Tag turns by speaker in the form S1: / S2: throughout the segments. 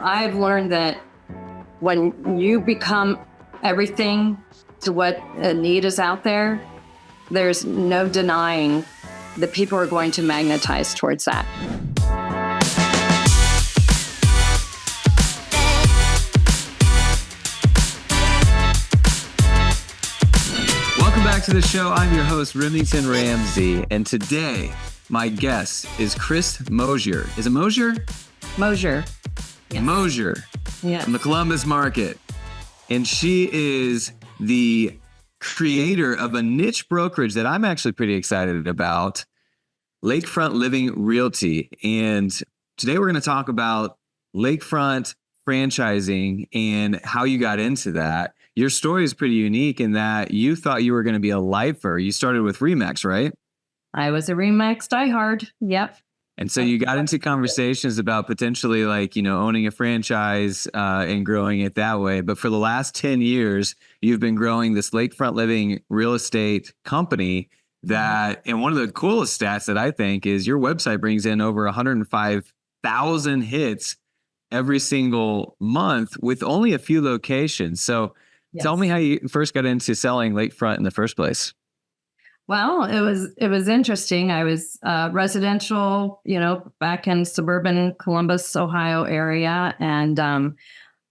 S1: I've learned that when you become everything to what a need is out there, there's no denying that people are going to magnetize towards that.
S2: Welcome back to the show. I'm your host, Remington Ramsey, and today my guest is Chris Mosier. Is it Mosier?
S1: Mosier.
S2: Yes. Mosier.
S1: Yes.
S2: From the Columbus market. And she is the creator of a niche brokerage that I'm actually pretty excited about, Lakefront Living Realty. And today we're going to talk about lakefront franchising and how you got into that. Your story is pretty unique in that you thought you were going to be a lifer. You started with Remax, right?
S1: I was a Remax diehard. Yep.
S2: And so you got into conversations about potentially owning a franchise and growing it that way. But for the last 10 years, you've been growing this lakefront living real estate company that, and one of the coolest stats that I think is your website brings in over 105,000 hits every single month with only a few locations. So Tell me how you first got into selling lakefront in the first place.
S1: Well, it was interesting. I was residential, back in suburban Columbus, Ohio area, and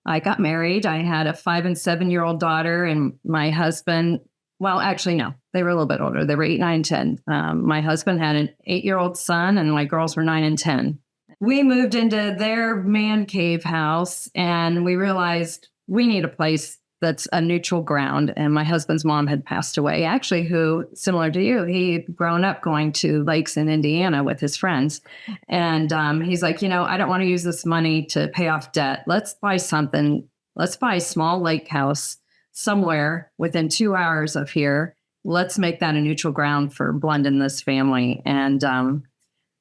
S1: I got married. I had a 5 and 7-year-old daughter, and my husband. Well, actually, no, they were a little bit older. They were 8, 9, 10. My husband had an 8-year-old son, and my girls were 9 and 10. We moved into their man cave house, and we realized we need a place that's a neutral ground. And my husband's mom had passed away, actually, who, similar to you, he'd grown up going to lakes in Indiana with his friends. And he's like, I don't want to use this money to pay off debt. Let's buy something. Let's buy a small lake house somewhere within 2 hours of here. Let's make that a neutral ground for blending this family. And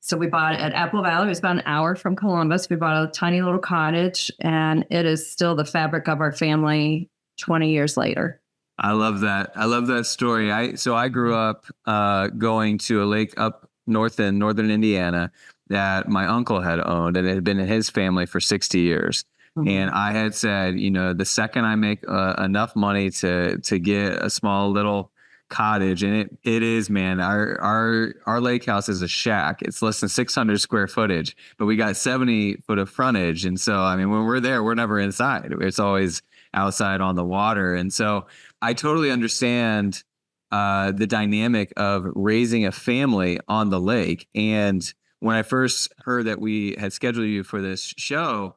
S1: so we bought it at Apple Valley. It was about an hour from Columbus. We bought a tiny little cottage, and it is still the fabric of our family 20 years later.
S2: I love that. I love that story. I grew up going to a lake up north in northern Indiana that my uncle had owned, and it had been in his family for 60 years. Mm-hmm. And I had said, the second I make enough money to get a small little cottage, and it is, man, our lake house is a shack. It's less than 600 square footage, but we got 70 foot of frontage. And so, when we're there, we're never inside. It's always outside on the water. And so I totally understand the dynamic of raising a family on the lake. And when I first heard that we had scheduled you for this show,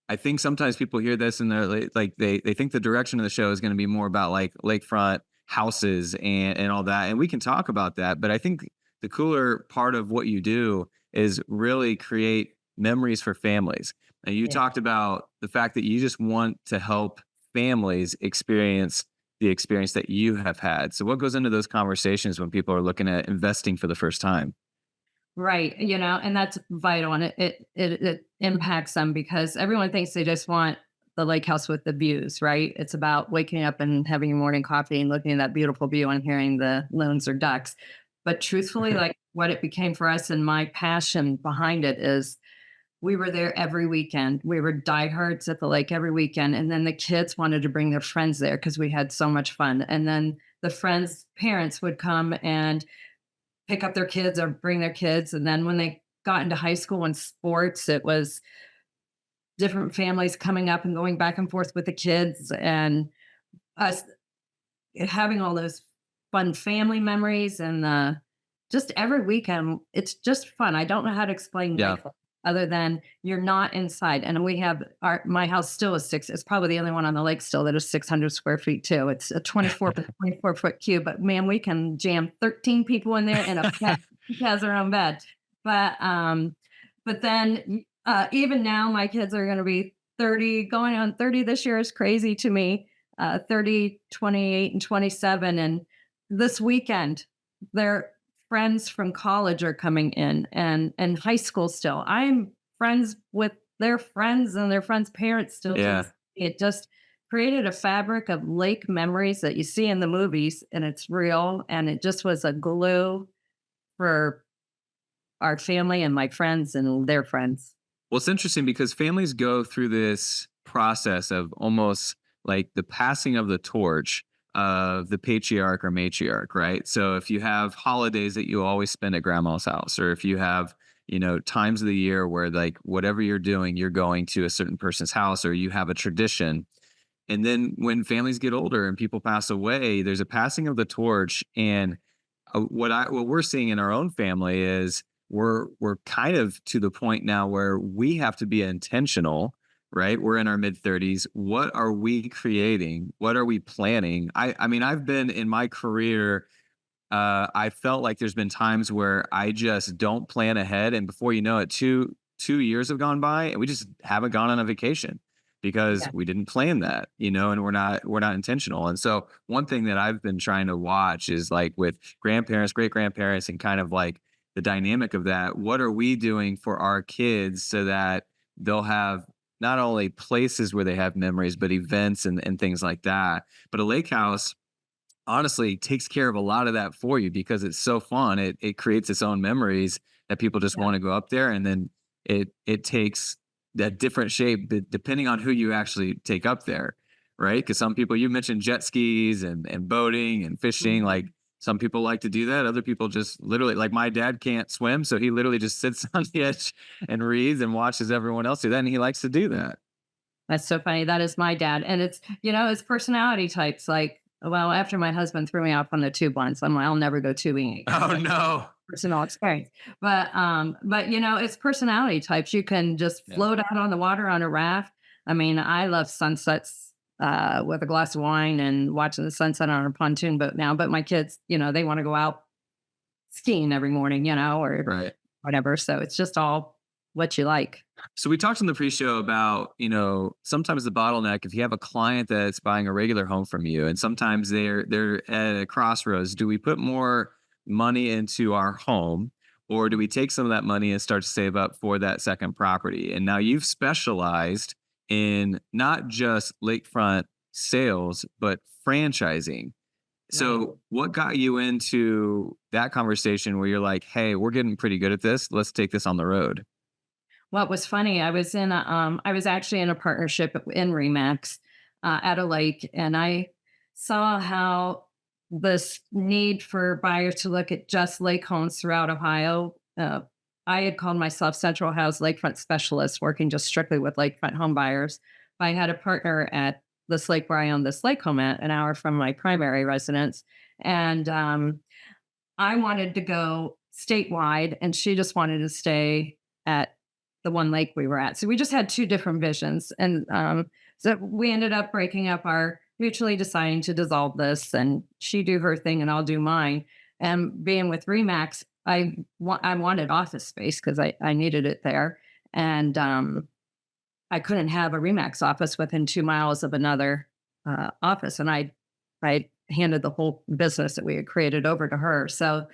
S2: I think sometimes people hear this and they're like, they think the direction of the show is going to be more about like lakefront houses and all that. And we can talk about that. But I think the cooler part of what you do is really create memories for families. And you talked about the fact that you just want to help families experience the experience that you have had. So what goes into those conversations when people are looking at investing for the first time?
S1: Right. And that's vital. And it impacts them because everyone thinks they just want the lake house with the views, right? It's about waking up and having your morning coffee and looking at that beautiful view and hearing the loons or ducks. But truthfully, like what it became for us and my passion behind it is we were there every weekend. We were diehards at the lake every weekend. And then the kids wanted to bring their friends there because we had so much fun. And then the friends' parents would come and pick up their kids or bring their kids. And then when they got into high school and sports, it was different families coming up and going back and forth with the kids and us having all those fun family memories. And just every weekend, it's just fun. I don't know how to explain life other than you're not inside. And we have my house still is it's probably the only one on the lake still that is 600 square feet too. It's a 24 foot cube, but man, we can jam 13 people in there and a pet has their own bed. But then even now my kids are going to be 30, going on 30 this year is crazy to me. 30, 28 and 27. And this weekend they're friends from college are coming in and high school still. I'm friends with their friends and their friends' parents still.
S2: Yeah.
S1: It just created a fabric of lake memories that you see in the movies, and it's real. And it just was a glue for our family and my friends and their friends.
S2: Well, it's interesting because families go through this process of almost like the passing of the torch of the patriarch or matriarch, right? So if you have holidays that you always spend at grandma's house, or if you have, times of the year where like whatever you're doing, you're going to a certain person's house, or you have a tradition. And then when families get older and people pass away, there's a passing of the torch. And what we're seeing in our own family is we're kind of to the point now where we have to be intentional, right? We're in our mid 30s. What are we creating? What are we planning? I mean, I've been in my career, I felt like there's been times where I just don't plan ahead, and before you know it, two years have gone by, and we just haven't gone on a vacation because
S1: Yeah.
S2: we didn't plan that, and we're not intentional. And so, one thing that I've been trying to watch is like with grandparents, great grandparents, and kind of like the dynamic of that. What are we doing for our kids so that they'll have not only places where they have memories, but events and things like that. But a lake house honestly takes care of a lot of that for you because it's so fun. It creates its own memories that people just
S1: Yeah.
S2: want to go up there, and then it takes that different shape depending on who you actually take up there, right? Because some people, you mentioned jet skis and boating and fishing, like
S1: Mhm.
S2: some people like to do that. Other people just literally, like my dad can't swim, so he literally just sits on the edge and reads and watches everyone else do that, and he likes to do that.
S1: That's so funny. That is my dad. And it's personality types. Like, well, after my husband threw me off on the tube once, I'm like, I'll never go tubing again.
S2: Oh
S1: But
S2: no.
S1: personal experience. But it's personality types. You can just
S2: Yeah.
S1: float out on the water on a raft. I mean, I love sunsets with a glass of wine and watching the sunset on a pontoon boat now. But my kids, they want to go out skiing every morning, or
S2: Right.
S1: whatever. So it's just all what you like.
S2: So we talked in the pre-show about, sometimes the bottleneck if you have a client that's buying a regular home from you, and sometimes they're at a crossroads. Do we put more money into our home, or do we take some of that money and start to save up for that second property? And now you've specialized in not just lakefront sales, but franchising.
S1: Right.
S2: So what got you into that conversation where you're like, "Hey, we're getting pretty good at this. Let's take this on the road."
S1: What was funny, I was actually in a partnership in Remax at a lake, and I saw how this need for buyers to look at just lake homes throughout Ohio. I had called myself Central House Lakefront Specialist, working just strictly with lakefront home buyers. I had a partner at this lake where I own this lake home at, an hour from my primary residence, and I wanted to go statewide, and she just wanted to stay at the one lake we were at. So we just had two different visions. And so we ended up breaking up our mutually deciding to dissolve this, and she do her thing and I'll do mine. And being with Remax, I wanted office space because I needed it there. And I couldn't have a Remax office within 2 miles of another office. And I handed the whole business that we had created over to her. So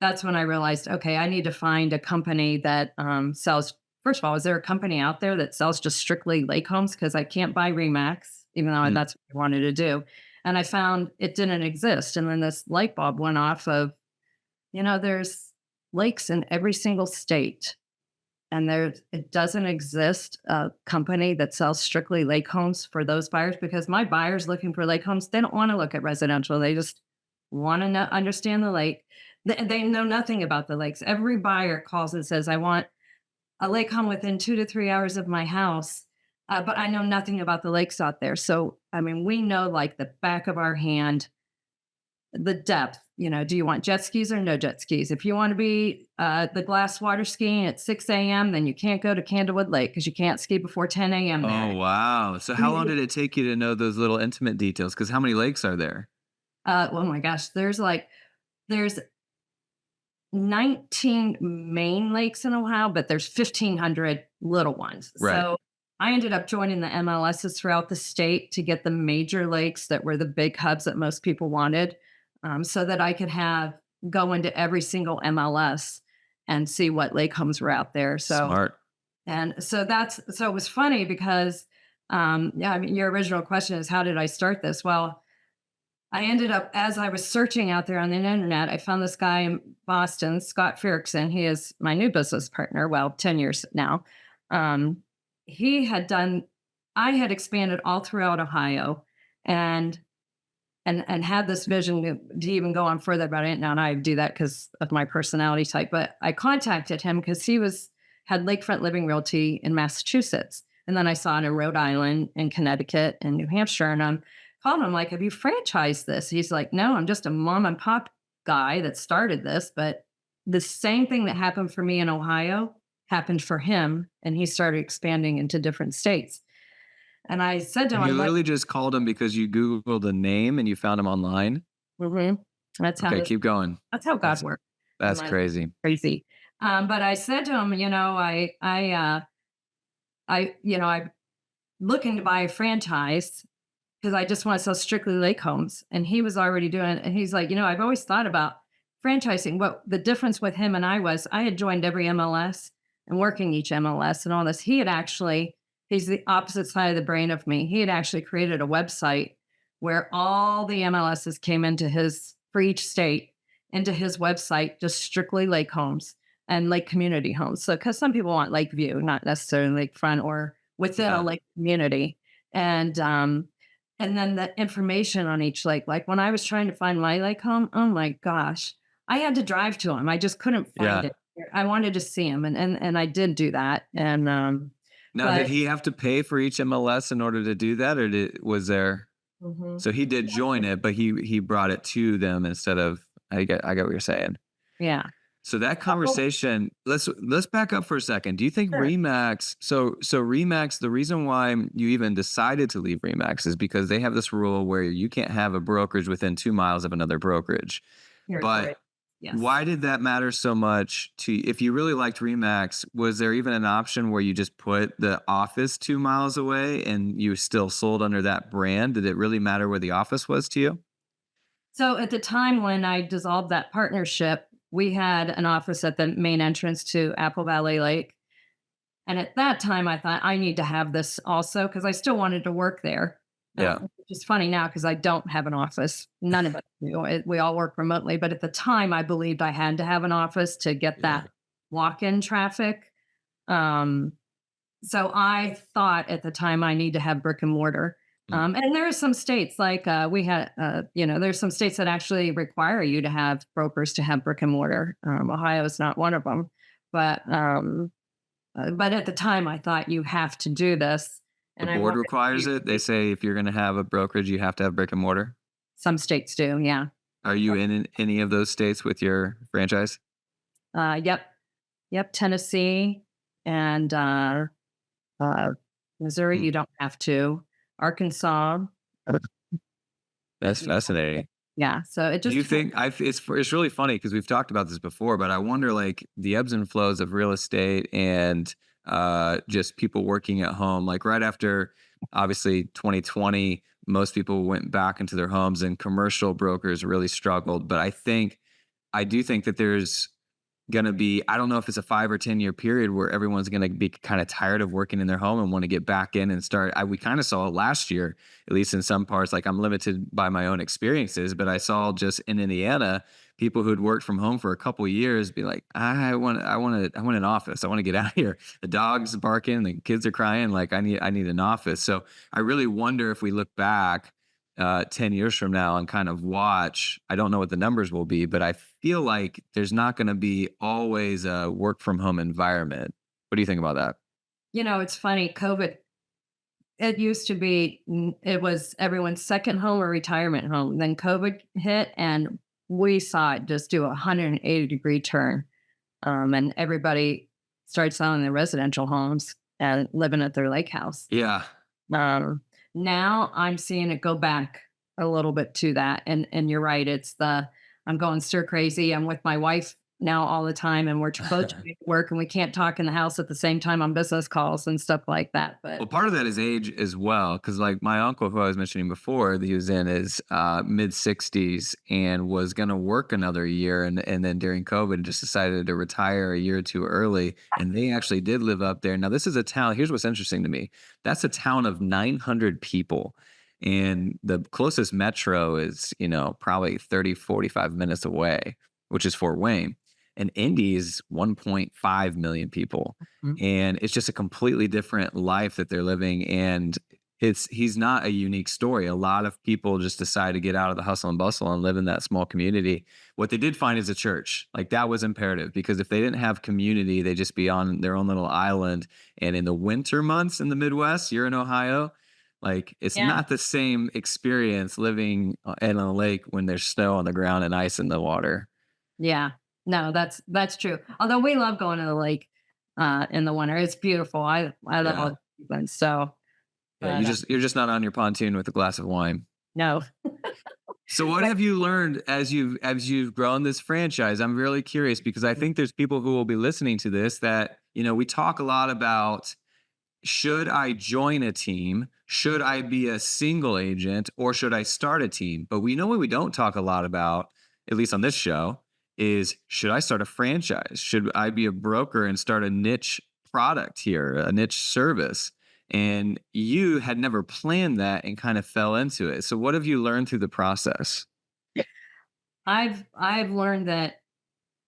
S1: that's when I realized, okay, I need to find a company that sells. First of all, is there a company out there that sells just strictly lake homes? Because I can't buy Remax, even though
S2: Mm.
S1: that's what I wanted to do. And I found it didn't exist. And then this light bulb went off of, there's lakes in every single state. And it doesn't exist a company that sells strictly lake homes for those buyers, because my buyers looking for lake homes, they don't want to look at residential. They just want to understand the lake. They know nothing about the lakes. Every buyer calls and says, I want a lake home within 2 to 3 hours of my house. But I know nothing about the lakes out there. So, I mean, we know like the back of our hand the depth. Do you want jet skis or no jet skis? If you want to be the glass water skiing at 6 a.m., then you can't go to Candlewood Lake because you can't ski before 10 a.m.
S2: Oh,
S1: there.
S2: wow. So how long did it take you to know those little intimate details? Because how many lakes are there?
S1: Oh my gosh, there's 19 main lakes in Ohio, but there's 1,500 little ones.
S2: Right.
S1: So I ended up joining the MLSs throughout the state to get the major lakes that were the big hubs that most people wanted, so that I could go into every single MLS and see what lake homes were out there.
S2: Smart.
S1: So it was funny because, yeah, I mean, your original question is how did I start this? Well, I ended up, as I was searching out there on the internet, I found this guy in Boston, Scott Ferrickson. He is my new business partner. Well, 10 years now. Um, he had done I had expanded all throughout Ohio and and had this vision to even go on further, but I didn't know, and I do that because of my personality type. But I contacted him because he was had lakefront living realty in Massachusetts. And then I saw it in Rhode Island and Connecticut and New Hampshire. And I'm called him like, have you franchised this? He's like, no, I'm just a mom and pop guy that started this. But the same thing that happened for me in Ohio happened for him. And he started expanding into different states. And I said to him,
S2: And you
S1: I'm like,
S2: literally just called him because you Googled the name and you found him online?
S1: mhm, that's how
S2: Okay,
S1: this
S2: keep going.
S1: that's how God
S2: That's
S1: works.
S2: that's
S1: My
S2: crazy.
S1: crazy. But I said to him, I'm looking to buy a franchise because I just want to sell strictly lake homes. And he was already doing it. And he's like, I've always thought about franchising. What the difference with him and I was, I had joined every MLS and working each MLS and all this. He's the opposite side of the brain of me. He had actually created a website where all the MLSs came into his, for each state, into his website, just strictly lake homes and lake community homes. So, because some people want lake view, not necessarily lakefront or within a
S2: Yeah.
S1: lake community. And, um, and then the information on each lake. Like when I was trying to find my lake home, oh my gosh, I had to drive to him. I just couldn't find
S2: Yeah.
S1: it. I wanted to see him, and I did do that.
S2: Now, did
S1: But
S2: he have to pay for each MLS in order to do that, or was there?
S1: mhm,
S2: So he did join it, but he brought it to them instead of. I get what you're saying.
S1: yeah,
S2: So that
S1: oh,
S2: conversation, let's back up for a second. Do you think
S1: sure.
S2: Remax? So Remax, the reason why you even decided to leave Remax is because they have this rule where you can't have a brokerage within 2 miles of another brokerage.
S1: You're
S2: But
S1: correct. Yes.
S2: why did that matter so much to if you really liked Remax, was there even an option where you just put the office 2 miles away and you still sold under that brand? Did it really matter where the office was to you?
S1: So at the time when I dissolved that partnership, we had an office at the main entrance to Apple Valley Lake. And at that time, I thought I need to have this also because I still wanted to work there.
S2: Yeah.
S1: Which is funny now because I don't have an office. None of us do. We all work remotely. But at the time, I believed I had to have an office to get
S2: Yeah.
S1: that walk in traffic. Um, so I thought at the time I need to have brick and mortar.
S2: Mm.
S1: And there are some states like there's some states that actually require you to have brokers to have brick and mortar. Ohio is not one of them, but at the time I thought you have to do this,
S2: The
S1: and I
S2: board
S1: wanted
S2: requires
S1: to.
S2: it. They say if you're going to have a brokerage, you have to have brick and mortar.
S1: Some states do, yeah.
S2: Are you in any of those states with your franchise?
S1: Yep, yep. Tennessee and uh, Missouri,
S2: Hmm.
S1: you don't have to. Arkansas,
S2: That's
S1: yeah,
S2: fascinating.
S1: yeah. So it
S2: Do
S1: just
S2: you
S1: depends.
S2: think it's really funny because we've talked about this before, but I wonder like the ebbs and flows of real estate and just people working at home. Like right after obviously 2020, most people went back into their homes and commercial brokers really struggled. But I do think that there's gonna be I don't know if it's a 5 or 10 year period where everyone's gonna be kind of tired of working in their home and want to get back in and start. We kind of saw it last year, at least in some parts. Like I'm limited by my own experiences, but I saw just in Indiana people who'd worked from home for a couple of years be like, I want an office. I want to get out of here. The dog's barking, the kids are crying. Like I need an office. So I really wonder if we look back 10 years from now and kind of watch. I don't know what the numbers will be, but I feel like there's not going to be always a work from home environment. What do you think about that?
S1: It's funny. COVID. It used to be. It was everyone's second home or retirement home. Then COVID hit, and we saw it just do a 180-degree turn. And everybody started selling their residential homes and living at their lake house.
S2: Yeah.
S1: Um, Now I'm seeing it go back a little bit to that. And you're right. I'm going stir crazy. I'm with my wife now all the time, and we're both trying to work, and we can't talk in the house at the same time on business calls and stuff like that. But
S2: Well, part of that is age as well, because like my uncle, who I was mentioning before, he was in his mid 60s and was going to work another year, and then during COVID, just decided to retire a year or two early. And they actually did live up there. Now, this is a town. Here's what's interesting to me. That's a town of 900 people. And the closest metro is, probably 30, 45 minutes away, which is Fort Wayne. and Indy is 1.5 million people.
S1: Mhm.
S2: And it's just a completely different life that they're living. And he's not a unique story. A lot of people just decide to get out of the hustle and bustle and live in that small community. What they did find is a church. Like that was imperative because if they didn't have community, they'd just be on their own little island. And in the winter months in the Midwest, you're in Ohio, like it's
S1: Yeah.
S2: not the same experience living in a lake when there's snow on the ground and ice in the water.
S1: Yeah. No, that's true. Although we love going to the lake in the winter. It's beautiful. I love all
S2: Yeah.
S1: the seasons. So,
S2: Yeah.
S1: but
S2: You're just not on your pontoon with a glass of wine.
S1: no.
S2: So what
S1: But
S2: have you learned as you've grown this franchise? I'm really curious because I think there's people who will be listening to this that, we talk a lot about should I join a team? Should I be a single agent or should I start a team? But we know what we don't talk a lot about, at least on this show, is should I start a franchise? Should I be a broker and start a niche product here, a niche service? And you had never planned that and kind of fell into it. So what have you learned through the process?
S1: I've learned that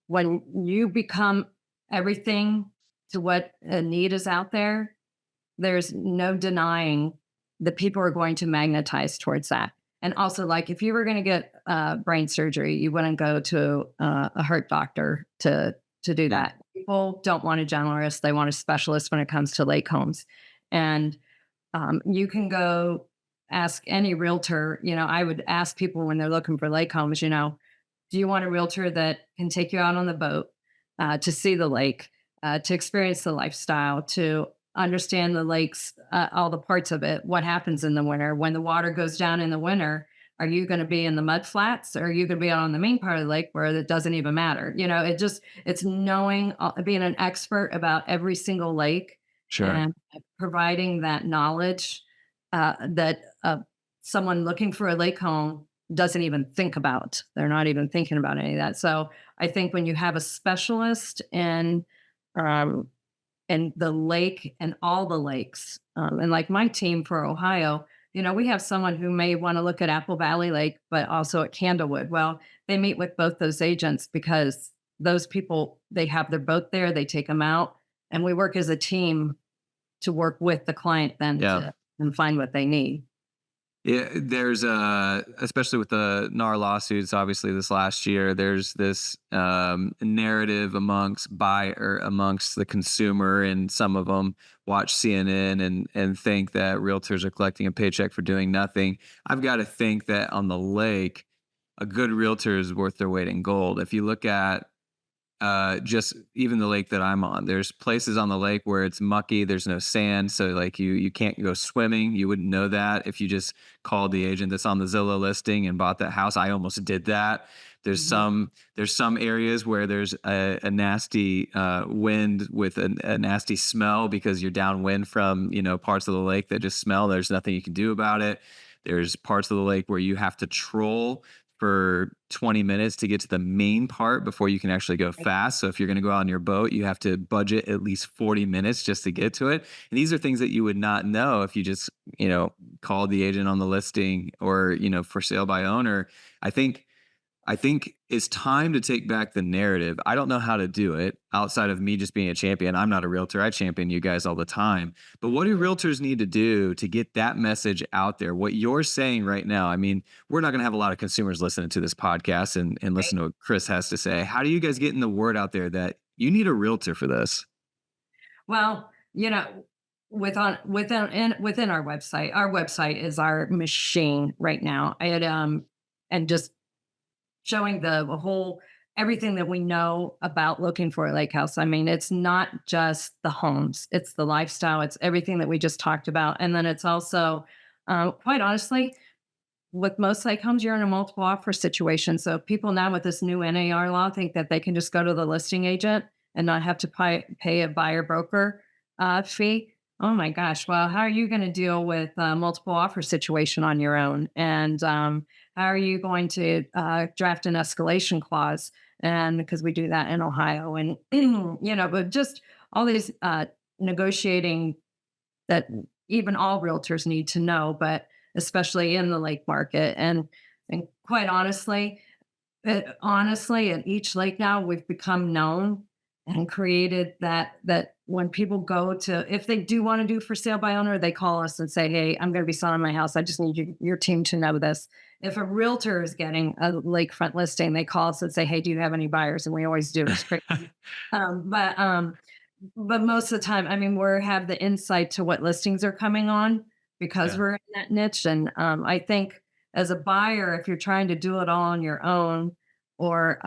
S1: when you become everything to what a need is out there, there's no denying that people are going to magnetize towards that. And also, like if you were going to get brain surgery, you wouldn't go to a heart doctor to do
S2: Yeah,
S1: that. People don't want a generalist; they want a specialist when it comes to lake homes. And you can go ask any realtor. I would ask people when they're looking for lake homes. Do you want a realtor that can take you out on the boat to see the lake, to experience the lifestyle, to understand the lakes, all the parts of it, what happens in the winter? When the water goes down in the winter, are you going to be in the mud flats or are you going to be out on the main part of the lake where it doesn't even matter? It's knowing, being an expert about every single lake
S2: sure.
S1: and providing that knowledge that someone looking for a lake home doesn't even think about. They're not even thinking about any of that. So I think when you have a specialist um, in the lake and all the lakes, and like my team for Ohio, we have someone who may want to look at Apple Valley Lake, but also at Candlewood. Well, they meet with both those agents because those people, they have their boat there, they take them out, and we work as a team to work with the client then
S2: Yeah.
S1: to and find what they need.
S2: Yeah, there's especially with the NAR lawsuits, obviously this last year, there's this narrative amongst the consumer, and some of them watch CNN and think that realtors are collecting a paycheck for doing nothing. I've got to think that on the lake, a good realtor is worth their weight in gold. If you look at just even the lake that I'm on, there's places on the lake where it's mucky, there's no sand, so like you can't go swimming. You wouldn't know that if you just called the agent that's on the Zillow listing and bought that house. I almost did that.
S1: Mhm.
S2: There's some areas where there's a nasty wind with a nasty smell because you're downwind from parts of the lake that just smell. There's nothing you can do about it. There's parts of the lake where you have to troll for 20 minutes to get to the main part before you can actually go fast. So if you're going to go out on your boat, you have to budget at least 40 minutes just to get to it. And these are things that you would not know if you just, called the agent on the listing or, for sale by owner. I think I think it's time to take back the narrative. I don't know how to do it outside of me just being a champion. I'm not a realtor. I champion you guys all the time. But what do realtors need to do to get that message out there? What you're saying right now, I mean, we're not going to have a lot of consumers listening to this podcast and listen to what Chris has to say. How do you guys get in the word out there that you need a realtor for this?
S1: Well, within our website is our machine right now. And just showing the whole everything that we know about looking for a lake house. I mean, it's not just the homes, it's the lifestyle, it's everything that we just talked about. And then it's also, quite honestly, with most lake homes, you're in a multiple offer situation. So people now with this new NAR law think that they can just go to the listing agent and not have to pay a buyer broker fee. Oh my gosh. Well, how are you going to deal with a multiple offer situation on your own? And how are you going to draft an escalation clause? And because we do that in Ohio, and but just all these negotiating that even all realtors need to know, but especially in the lake market. And quite honestly, Honestly, at each lake now, we've become known and created that when people go to, if they do want to do for sale by owner, they call us and say, "Hey, I'm going to be selling my house. I just need your team to know this." If a realtor is getting a lakefront listing, they call us and say, "Hey, do you have any buyers?" And we always do. It's crazy. Um, but um, but most of the time, I mean, we have the insight to what listings are coming on because
S2: Yeah.
S1: we're in that niche. And I think as a buyer, if you're trying to do it all on your own, or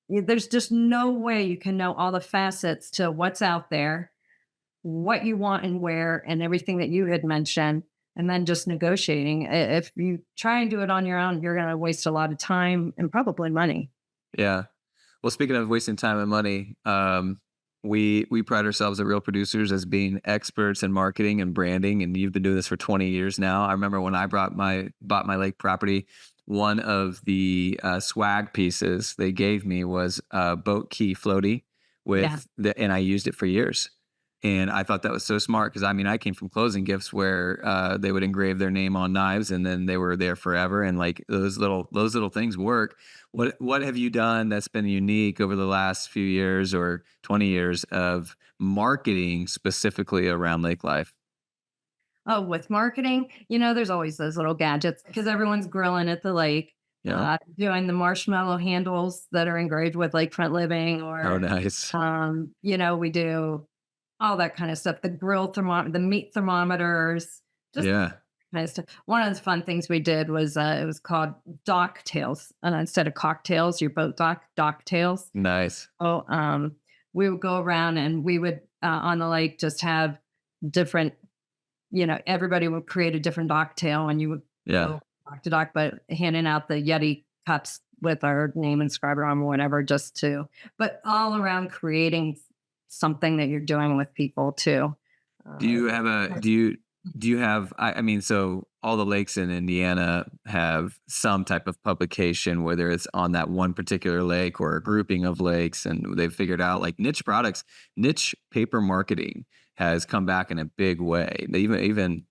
S1: there's just no way you can know all the facets to what's out there, what you want and where, and everything that you had mentioned, and then just negotiating. If you try and do it on your own, you're going to waste a lot of time and probably money.
S2: Yeah. Well, speaking of wasting time and money, we pride ourselves at Real Producers as being experts in marketing and branding, and you've been doing this for 20 years now. I remember when I bought my lake property, one of the swag pieces they gave me was a boat key floaty
S1: Yeah.
S2: and I used it for years. And I thought that was so smart because I mean I came from closing gifts where they would engrave their name on knives and then they were there forever. And like those little things work. What have you done that's been unique over the last few years or 20 years of marketing specifically around lake life?
S1: Oh, with marketing, there's always those little gadgets because everyone's grilling at the lake,
S2: Yeah.
S1: doing the marshmallow handles that are engraved with lakefront living,
S2: Oh,
S1: or,
S2: nice.
S1: we do all that kind of stuff. The the meat thermometers, just
S2: Yeah.
S1: kind of stuff. One of the fun things we did was it was called dock tails, and instead of cocktails, your boat dock tails.
S2: Nice.
S1: So we would go around and we would on the lake just have different, everybody would create a different docktail and you would
S2: Yeah.
S1: go dock to dock, but handing out the Yeti cups with our name inscribed on them or whatever, but all around creating something that you're doing with people too.
S2: Do
S1: Uh,
S2: you have a do you have I mean, so all the lakes in Indiana have some type of publication, whether it's on that one particular lake or a grouping of lakes, and they've figured out like niche paper marketing has come back in a big way. They even,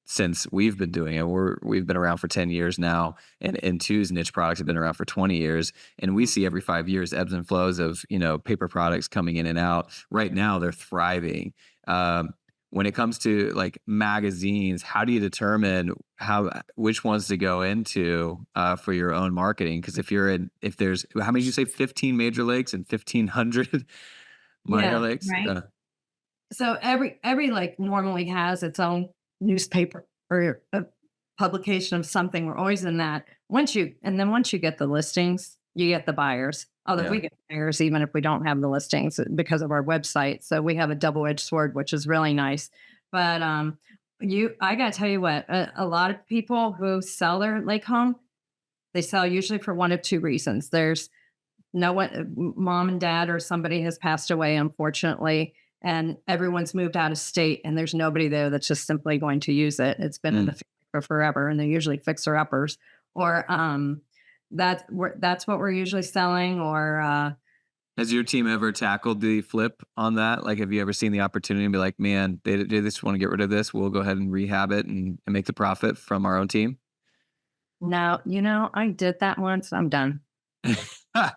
S2: since we've been doing it, we've been around for 10 years now, and Two's niche products have been around for 20 years. And we see every 5 years ebbs and flows of, paper products coming in and out. Right now they're thriving. Um, when it comes to like magazines, how do you determine which ones to go into for your own marketing? Because if there's how many did you say 15 major lakes and 1,500 minor
S1: yeah,
S2: lakes?
S1: right. So every like normally has its own newspaper or a publication of something. We're always in that. Once you get the listings, you get the buyers. Although
S2: Yeah,
S1: we get buyers even if we don't have the listings because of our website. So we have a double-edged sword, which is really nice. But I gotta tell you what, a lot of people who sell their lake home, they sell usually for one of two reasons. There's no one, mom and dad or somebody has passed away, unfortunately, and everyone's moved out of state, and there's nobody there that's just simply going to use it. It's been in the
S2: mm.
S1: family for forever, and they're usually fixer uppers, or that's what we're usually selling, or
S2: Has your team ever tackled the flip on that? Like, have you ever seen the opportunity and be like, man, they just want to get rid of this. We'll go ahead and rehab it and make the profit from our own team?
S1: no, I did that once. I'm done.
S2: That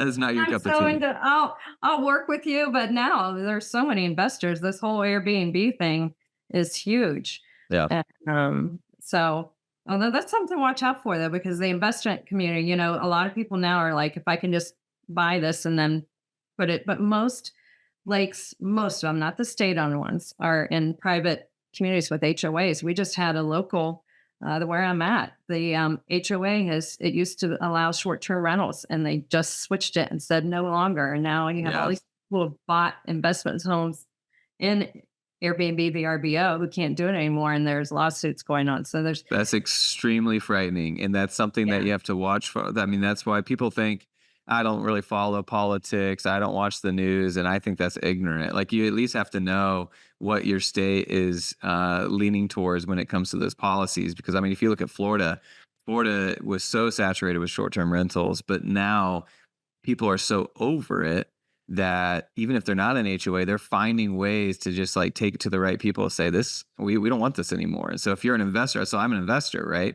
S2: is not your
S1: I'm
S2: cup of
S1: so
S2: tea.
S1: into. I'll work with you, but now there's so many investors. This whole Airbnb thing is huge.
S2: Yeah.
S1: And, so, although that's something to watch out for though, because the investment community, a lot of people now are like, if I can just buy this and then put it, but most lakes, most of them, not the state owned ones, are in private communities with HOAs. We just had a local, where I'm at, the HOA it used to allow short term rentals and they just switched it and said no longer. And now you have all
S2: Yeah.
S1: these people who've bought investment homes in Airbnb, VRBO who can't do it anymore, and there's lawsuits going on. So there's
S2: That's extremely frightening, and that's something that
S1: yeah,
S2: you have to watch for. I mean, that's why people think, "I don't really follow politics, I don't watch the news," and I think that's ignorant. Like, you at least have to know what your state is, leaning towards when it comes to those policies, because, I mean, if you look at Florida was so saturated with short-term rentals, but now people are so over it that even if they're not an HOA, they're finding ways to just like take it to the right people and say this, we don't want this anymore. And so if you're an investor, so I'm an investor, right?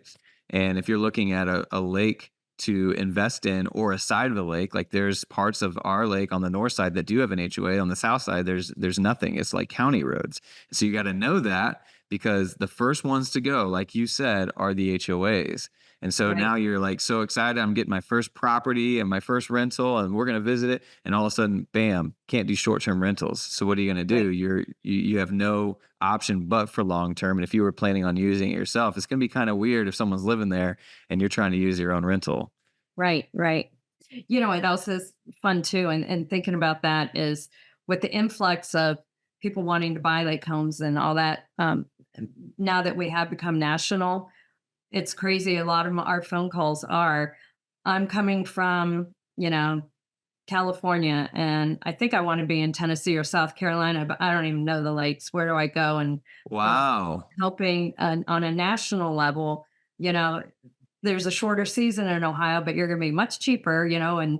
S2: And if you're looking at a lake to invest in, or a side of the lake. Like there's parts of our lake on the north side that do have an HOA. On the south side, there's nothing. It's like county roads. So you got to know that, because the first ones to go, like you said, are the HOAs. And so
S1: Right.
S2: now you're like so excited. I'm getting my first property and my first rental, and we're going to visit it. And all of a sudden, bam, can't do short term rentals. So what are you going to do?
S1: Right.
S2: You have no option but for long term. And if you were planning on using it yourself, it's going to be kind of weird if someone's living there and you're trying to use your own rental.
S1: Right. Right. It also is fun too. And thinking about that is with the influx of people wanting to buy lake homes and all that. Now that we have become national, it's crazy. A lot of our phone calls are, I'm coming from, California, and I think I want to be in Tennessee or South Carolina, but I don't even know the lakes. Where do I go? And we're
S2: Wow.
S1: helping on a national level. You know, there's a shorter season in Ohio, but you're going to be much cheaper, and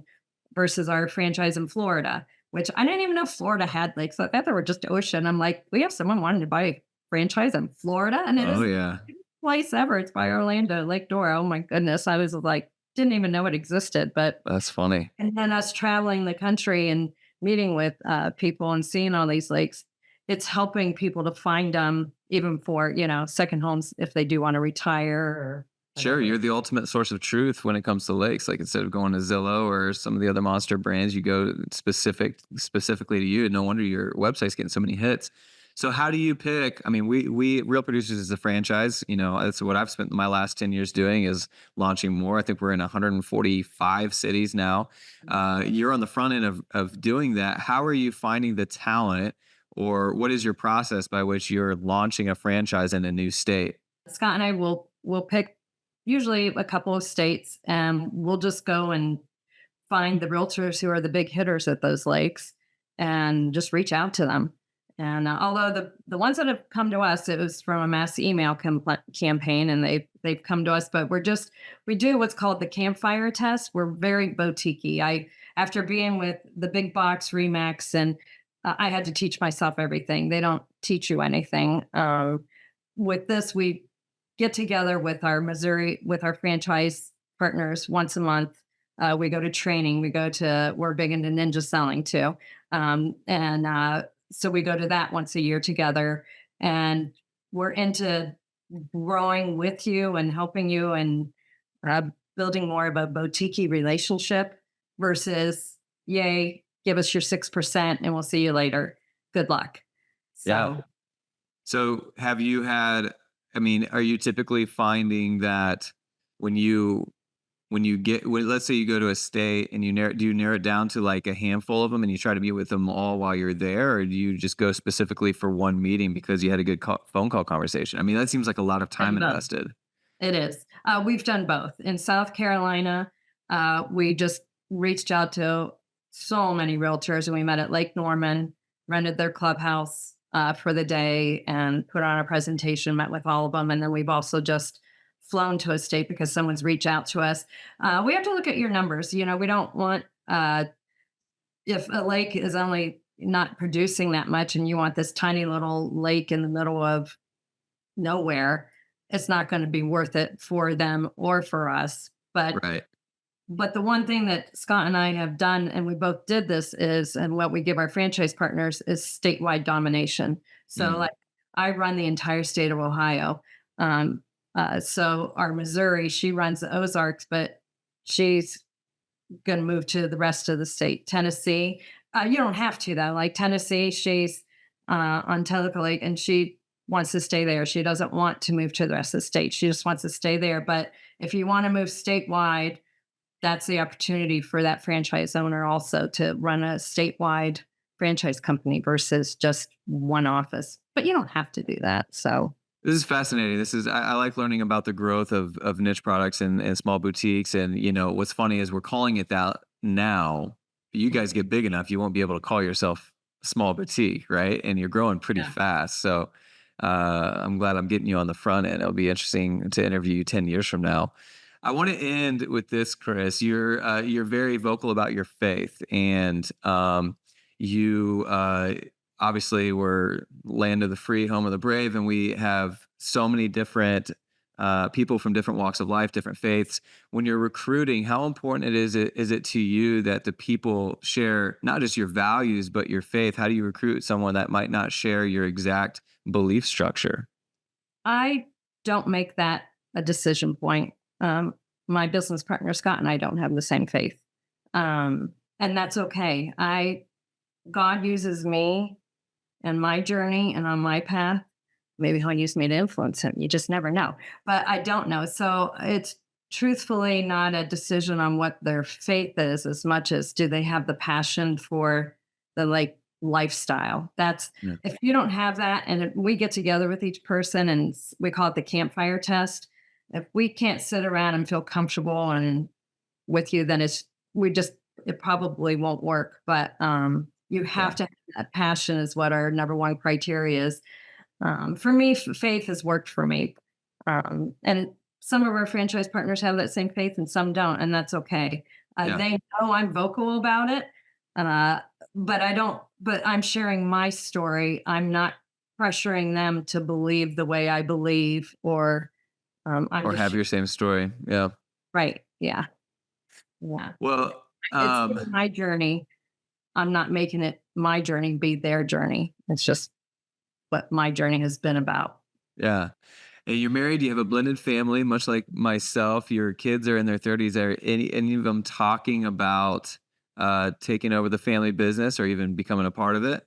S1: versus our franchise in Florida, which I didn't even know Florida had lakes. I thought they were just ocean. I'm like, we have someone wanting to buy a franchise in Florida, and it
S2: Oh,
S1: is
S2: yeah.
S1: the place ever. It's by Orlando, Lake Dora. Oh my goodness. I was like, didn't even know it existed. But
S2: That's funny.
S1: and then us traveling the country and meeting with people and seeing all these lakes, it's helping people to find them even for, second homes if they do want to retire or
S2: Sure,
S1: whatever.
S2: you're the ultimate source of truth when it comes to lakes. Like instead of going to Zillow or some of the other monster brands, you go specifically to you. No wonder your website's getting so many hits. So how do you pick? I mean, we Real Producers is a franchise. That's what I've spent my last 10 years doing, is launching more. I think we're in 145 cities now. You're on the front end of doing that. How are you finding the talent, or what is your process by which you're launching a franchise in a new state?
S1: Scott and I will pick usually a couple of states, and we'll just go and find the realtors who are the big hitters at those lakes and just reach out to them. And although the ones that have come to us, it was from a mass email campaign, and they've come to us. But we do what's called the campfire test. We're very boutiquey. I After being with the big box Remax, and I had to teach myself everything. They don't teach you anything. With this, we get together with our Missouri with our franchise partners once a month. We go to training. We're big into ninja selling too. And So we go to that once a year together, and we're into growing with you and helping you, and uh, building more of a boutique relationship versus, yay, give us your 6% and we'll see you later. Good luck.
S2: Yeah.
S1: So
S2: So have you had, I mean, are you typically finding that when you let's say you go to a state and do you narrow it down to like a handful of them and you try to meet with them all while you're there, or do you just go specifically for one meeting because you had a good phone call conversation? I mean, that seems like a lot of time
S1: and
S2: invested.
S1: it is. We've done both. In South Carolina, we just reached out to so many realtors, and we met at Lake Norman, rented their clubhouse for the day, and put on a presentation, met with all of them. And then we've also just flown to a state because someone's reached out to us. We have to look at your numbers. We don't want, if a lake is only not producing that much and you want this tiny little lake in the middle of nowhere, it's not going to be worth it for them or for us.
S2: Right.
S1: But the one thing that Scott and I have done, and we both did this, is, and what we give our franchise partners is statewide domination. So,
S2: Mm.
S1: like, I run the entire state of Ohio. So our Missouri, she runs the Ozarks, but she's going to move to the rest of the state. Tennessee, you don't have to though. Like Tennessee, she's on Tellico Lake, and she wants to stay there. She doesn't want to move to the rest of the state. She just wants to stay there. But if you want to move statewide, that's the opportunity for that franchise owner also to run a statewide franchise company versus just one office. But you don't have to do that. So
S2: This is fascinating. I like learning about the growth of niche products and small boutiques. And what's funny is we're calling it that now. You guys get big enough, you won't be able to call yourself a small boutique, right? And you're growing pretty
S1: yeah.
S2: fast. So I'm glad I'm getting you on the front end. It'll be interesting to interview you 10 years from now. I want to end with this, Chris. You're very vocal about your faith, and you obviously we're land of the free, home of the brave, and we have so many different people from different walks of life, different faiths. When you're recruiting, how important is it to you that the people share not just your values, but your faith? How do you recruit someone that might not share your exact belief structure?
S1: I don't make that a decision point. My business partner, Scott, and I don't have the same faith. And that's okay. God uses me and my journey and on my path. Maybe he'll use me to influence him. You just never know. But I don't know. So it's truthfully not a decision on what their faith is as much as do they have the passion for the lifestyle. That's
S2: Yeah.
S1: if you don't have that, and we get together with each person and we call it the campfire test. If we can't sit around and feel comfortable and with you, then it probably won't work. But you have
S2: Yeah.
S1: to have that passion is what our number one criteria is. For me, faith has worked for me. And some of our franchise partners have that same faith and some don't, and that's okay.
S2: Yeah.
S1: They know I'm vocal about it. Uh, but but I'm sharing my story. I'm not pressuring them to believe the way I believe, or I'm
S2: Or
S1: just
S2: have your same story. Yeah.
S1: right. Yeah. Yeah.
S2: Well,
S1: It's
S2: um,
S1: been my journey. I'm not making it my journey be their journey. It's just what my journey has been about.
S2: yeah. And you're married, you have a blended family, much like myself. Your kids are in their 30s. Are any of them talking about taking over the family business or even becoming a part of it?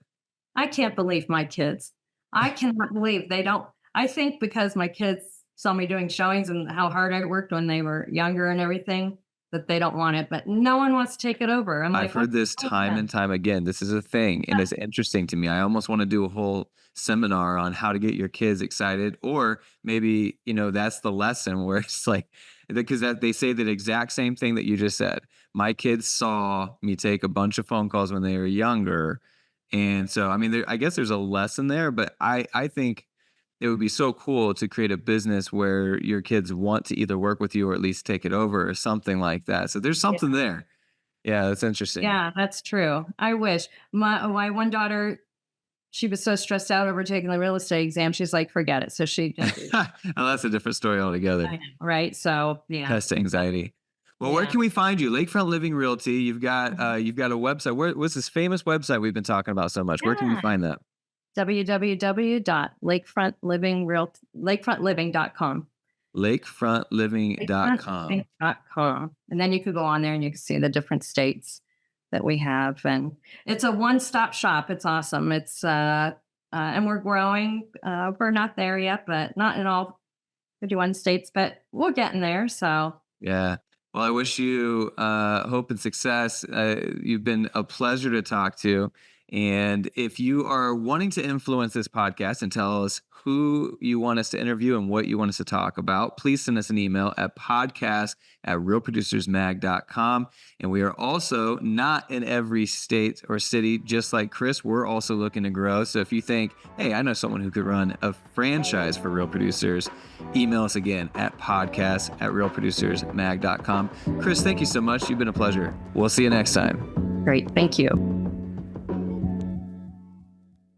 S1: I can't believe my kids. I cannot believe they don't. I think because my kids saw me doing showings and how hard I worked when they were younger and everything, that they don't want it. But no one wants to take it over. I'm
S2: I've
S1: like, what's
S2: heard this
S1: wrong with
S2: time
S1: them?
S2: and time again. This is a thing, and it's interesting to me. I almost want to do a whole seminar on how to get your kids excited, or maybe, that's the lesson where it's like, because that they say that exact same thing that you just said. My kids saw me take a bunch of phone calls when they were younger. And so, I mean, I guess there's a lesson there, but I think it would be so cool to create a business where your kids want to either work with you or at least take it over or something like that. So there's
S1: Yeah,
S2: something there. Yeah, that's interesting.
S1: yeah, that's true. I wish my one daughter, she was so stressed out over taking the real estate exam. She's like, forget it. So she just,
S2: Oh, that's a different story altogether.
S1: I know, right? So yeah,
S2: Test anxiety. Well, where
S1: yeah.
S2: can we find you? Lakefront Living Realty. You've got a website. What's this famous website we've been talking about so much? Where can we
S1: Yeah.
S2: find that?
S1: www.lakefrontliving.com.
S2: Lakefrontliving.com.
S1: Lakefrontliving.com. And then you could go on there and you can see the different states that we have. And it's a one-stop shop. It's awesome. And we're growing. We're not there yet, but not in all 51 states, but we're getting there. So
S2: Yeah. Well, I wish you hope and success. You've been a pleasure to talk to. And if you are wanting to influence this podcast and tell us who you want us to interview and what you want us to talk about, please send us an email at podcast@realproducersmag.com. And we are also not in every state or city, just like Chris. We're also looking to grow. So if you think, hey, I know someone who could run a franchise for Real Producers, email us again at podcast@realproducersmag.com. Chris, thank you so much. You've been a pleasure. We'll see you next time.
S1: great. Thank you.